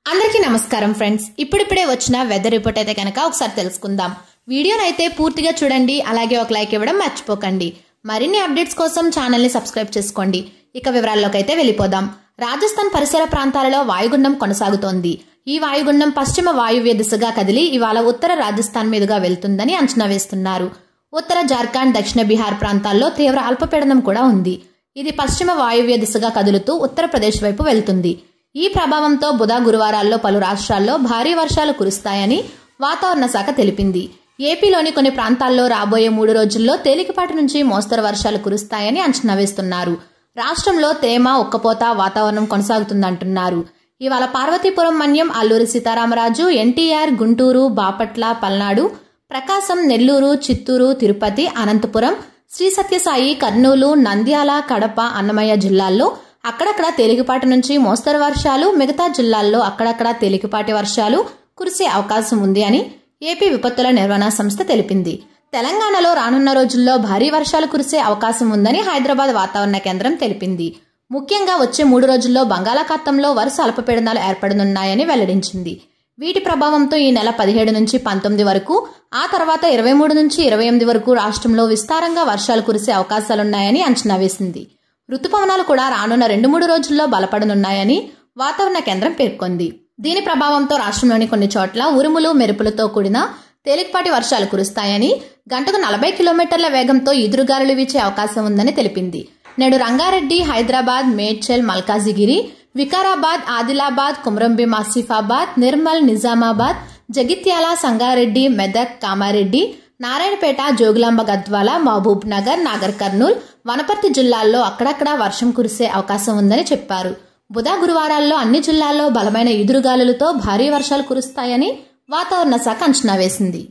అందరికీ నమస్కారం ఫ్రెండ్స్. ఇప్పుడిప్పుడే వచ్చిన వెదర్ రిపోర్ట్ అయితే కనుక ఒకసారి తెలుసుకుందాం. వీడియోనైతే పూర్తిగా చూడండి, అలాగే ఒక లైక్ ఇవ్వడం మర్చిపోకండి. మరిన్ని అప్డేట్స్ కోసం ఛానల్ని సబ్స్క్రైబ్ చేసుకోండి. ఇక వివరాల్లోకి అయితే వెళ్ళిపోదాం. రాజస్థాన్ పరిసర ప్రాంతాలలో వాయుగుండం కొనసాగుతోంది. ఈ వాయుగుండం పశ్చిమ వాయువ్య దిశగా కదిలి ఇవాళ ఉత్తర రాజస్థాన్ మీదుగా వెళ్తుందని అంచనా వేస్తున్నారు. ఉత్తర జార్ఖండ్, దక్షిణ బీహార్ ప్రాంతాల్లో తీవ్ర అల్పపీడనం కూడా ఉంది. ఇది పశ్చిమ వాయువ్య దిశగా కదులుతూ ఉత్తరప్రదేశ్ వైపు వెళ్తుంది. ఈ ప్రభావంతో బుధ, గురువారాల్లో పలు రాష్ట్రాల్లో భారీ వర్షాలు కురుస్తాయని వాతావరణ శాఖ తెలిపింది. ఏపీలోని కొన్ని ప్రాంతాల్లో రాబోయే 3 రోజుల్లో తేలికపాటి నుంచి మోస్తరు వర్షాలు కురుస్తాయని అంచనా వేస్తున్నారు. రాష్ట్రంలో తేమ, ఉక్కపోత వాతావరణం కొనసాగుతుందంటున్నారు. ఇవాళ పార్వతీపురం, మన్యం, అల్లూరి సీతారామరాజు, ఎన్టీఆర్, గుంటూరు, బాపట్ల, పల్నాడు, ప్రకాశం, నెల్లూరు, చిత్తూరు, తిరుపతి, అనంతపురం, శ్రీ సత్యసాయి, కర్నూలు, నంద్యాల, కడప, అన్నమయ్య జిల్లాల్లో అక్కడక్కడ తేలికపాటి నుంచి మోస్తరు వర్షాలు, మిగతా జిల్లాల్లో అక్కడక్కడ తేలికపాటి వర్షాలు కురిసే అవకాశం ఉంది అని ఏపీ విపత్తుల నిర్వహణ సంస్థ తెలిపింది. తెలంగాణలో రానున్న రోజుల్లో భారీ వర్షాలు కురిసే అవకాశం ఉందని హైదరాబాద్ వాతావరణ కేంద్రం తెలిపింది. ముఖ్యంగా వచ్చే 3 రోజుల్లో బంగాళాఖాతంలో వరుస అల్పపీడనాలు ఏర్పడనున్నాయని వెల్లడించింది. వీటి ప్రభావంతో ఈ నెల 17 నుంచి 19 వరకు, ఆ తర్వాత 23 నుంచి 28 వరకు రాష్ట్రంలో విస్తారంగా వర్షాలు కురిసే అవకాశాలున్నాయని అంచనా వేసింది. రుతుపవనాలు కూడా రానున్న 2-3 రోజుల్లో బలపడనున్నాయని వాతావరణ కేంద్రం పేర్కొంది. దీని ప్రభావంతో రాష్ట్రంలోని కొన్ని చోట్ల ఉరుములు, మెరుపులతో కూడిన తేలికపాటి వర్షాలు కురుస్తాయని, గంటకు 40 కిలోమీటర్ల వేగంతో ఈదురుగాలులు వీచే అవకాశం ఉందని తెలిపింది. నేడు రంగారెడ్డి, హైదరాబాద్, మేడ్చల్, మల్కాజిగిరి, వికారాబాద్, ఆదిలాబాద్, కుమ్రంభీం, ఆసిఫాబాద్, నిర్మల్, నిజామాబాద్, జగిత్యాల, సంగారెడ్డి, మెదక్, కామారెడ్డి, నారాయణపేట, జోగులాంబ, గద్వాల, మహబూబ్ నగర్, నాగర్ కర్నూల్, వనపర్తి జిల్లాల్లో అక్కడక్కడ వర్షం కురిసే అవకాశం ఉందని చెప్పారు. బుధ, గురువారాల్లో అన్ని జిల్లాల్లో బలమైన ఈదురుగాలులతో భారీ వర్షాలు కురుస్తాయని వాతావరణ శాఖ అంచనా వేసింది.